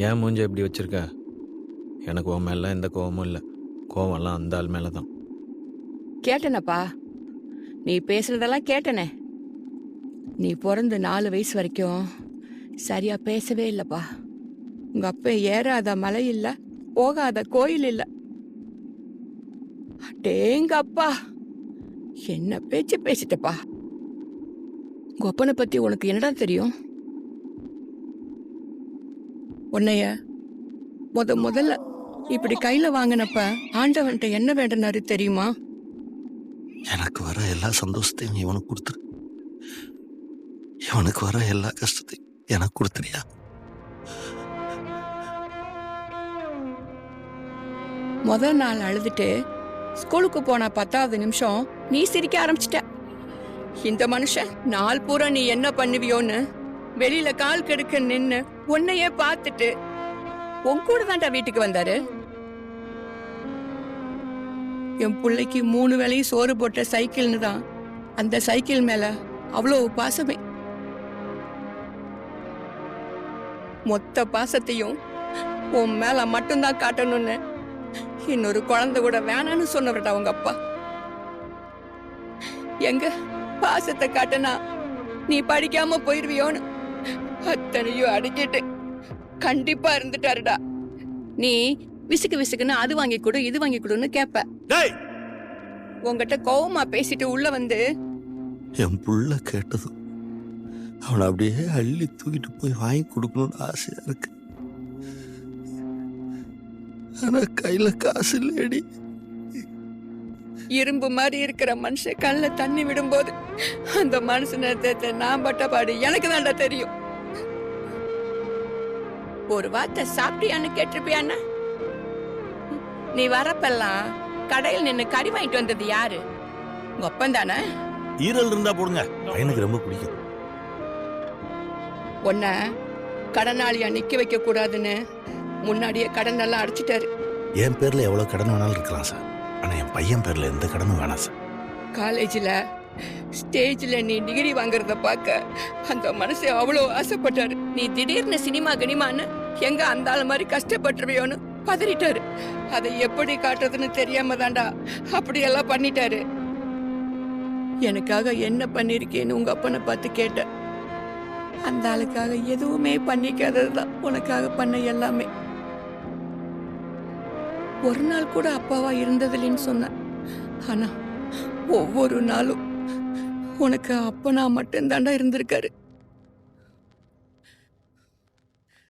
ஏன் மூஞ்ச இப்படி வச்சிருக்க? எனக்கு உன் மேல எந்த கோவமும் இல்லை. கோவம்லாம் அந்த ஆள் மேலே தான். கேட்டனப்பா, நீ பேசுனதெல்லாம் கேட்டனே. நீ பிறந்து 4 வயசு வரைக்கும் சரியா பேசவே இல்லப்பா. உங்க அப்பா ஏறாத மலை இல்ல, போகாத கோயில் இல்ல. அடேங்க அப்பா, என்ன பேச்சு பேசிட்டப்பா. உங்க அப்பனை பத்தி உனக்கு என்னடா தெரியும்? உன்னைய முதல்ல இப்படி கையில வாங்கினப்ப ஆண்டவன்ட்ட என்ன வேண்டனாரு தெரியுமா? எனக்கு வர எல்லா சந்தோஷத்தையும் இவனுக்கு கொடுத்துரு. இவனுக்கு வர எல்லா கஷ்டத்தையும் எனக்கு கொடுத்துறியா? முதல் நாள் அழுதுட்டு ஸ்கூலுக்கு போன 10வது நிமிஷம் நீ சிரிக்க ஆரம்பிச்சிட்ட. இந்த மனுஷன் நாள் பூரா நீ என்ன பண்ணுவியோன்னு வெளியில கால் கெடுக்க நின்னு உன்னையே பார்த்துட்டு உன் கூட தான்டா வீட்டுக்கு வந்தாரு. என் பிள்ளைக்கு 3 வேளையும் சோறு போட்ட சைக்கிள்னு தான் அந்த சைக்கிள் மேல அவ்வளவு பாசமே. மொத்த பாசத்தையும் உன் மேல மட்டும்தான் காட்டணும்னு இன்னொரு குழந்தை கூட வேணான்னு சொன்னவர்டா உங்க அப்பா. எங்க பாசத்தை காட்டனா நீ படிக்காம போயிருவியோன்னு அத்தனையும் அடிக்கிட்டு கண்டிப்பா இருந்துட்டாருடா. நீ விசுக்கு விசுக்குன்னு அது வாங்கி கொடு இது வாங்கி கொடுன்னு கேப்ப. உங்ககிட்ட கோவமா பேசிட்டு உள்ள வந்து என் புள்ள கேட்டதும் அவனை அப்படியே அள்ளி தூக்கிட்டு போய் வாங்கி கொடுக்கணும்னு ஆசையா இருக்கு. ஆனா கையில காசு இல்லடி. இரும்பு மாதிரி இருக்கிற மனுஷன் கண்ணுல தண்ணி விடும்போது அந்த மனுஷனை நான் பட்ட பாடு எனக்கு தான்டா தெரியும். ஒரு வார்த்தை சாப்பிட்டியான்னு கேட்டிருப்பியான்னா? நீ வரப்பெல்லாம் கடையில் நின்னு கறி வாங்கிட்டு வந்தது யாரு? உங்க அப்பன் தானே? ஈரல் இருந்தா போடுங்க, எனக்கு ரொம்ப பிடிக்கும். உன்ன கடனாளியா நிக்க வைக்க கூடாதுன்னு முன்னாடியே கடன் எல்லாம் அடிச்சிட்டாரு. என் பேர்ல எவ்வளவு கடன் வேணாலும் இருக்கலாம் சார், ஆனா என் பையன் பேர்ல எந்த கடனும் வேணாம் சார். காலேஜ்ல ஸ்டேஜ்ல நீ டிகிரி வாங்குறத பார்க்க அந்த மனுஷன் அவ்வளவு ஆசைப்பட்டாரு. நீ திடீர்னு சினிமா கனிமான்னு எங்க அந்த ஆள் மாதிரி கஷ்டப்பட்டுருவியோன்னு பதறிட்டாரு. அதை எப்படி காட்டுறதுன்னு தெரியாம தாண்டா அப்படியெல்லாம் பண்ணிட்டாரு. எனக்காக என்ன பண்ணிருக்கேன்னு உங்க அப்பனை பார்த்து கேட்ட. அந்த ஆளுக்காக எதுவுமே பண்ணிக்காததுதான் உனக்காக பண்ண எல்லாமே. ஒரு நாள் கூட அப்பாவா இருந்ததில்லைன்னு சொன்ன. ஆனா ஒவ்வொரு நாளும் உனக்கு அப்பனா மட்டும் தாண்டா இருந்திருக்காரு.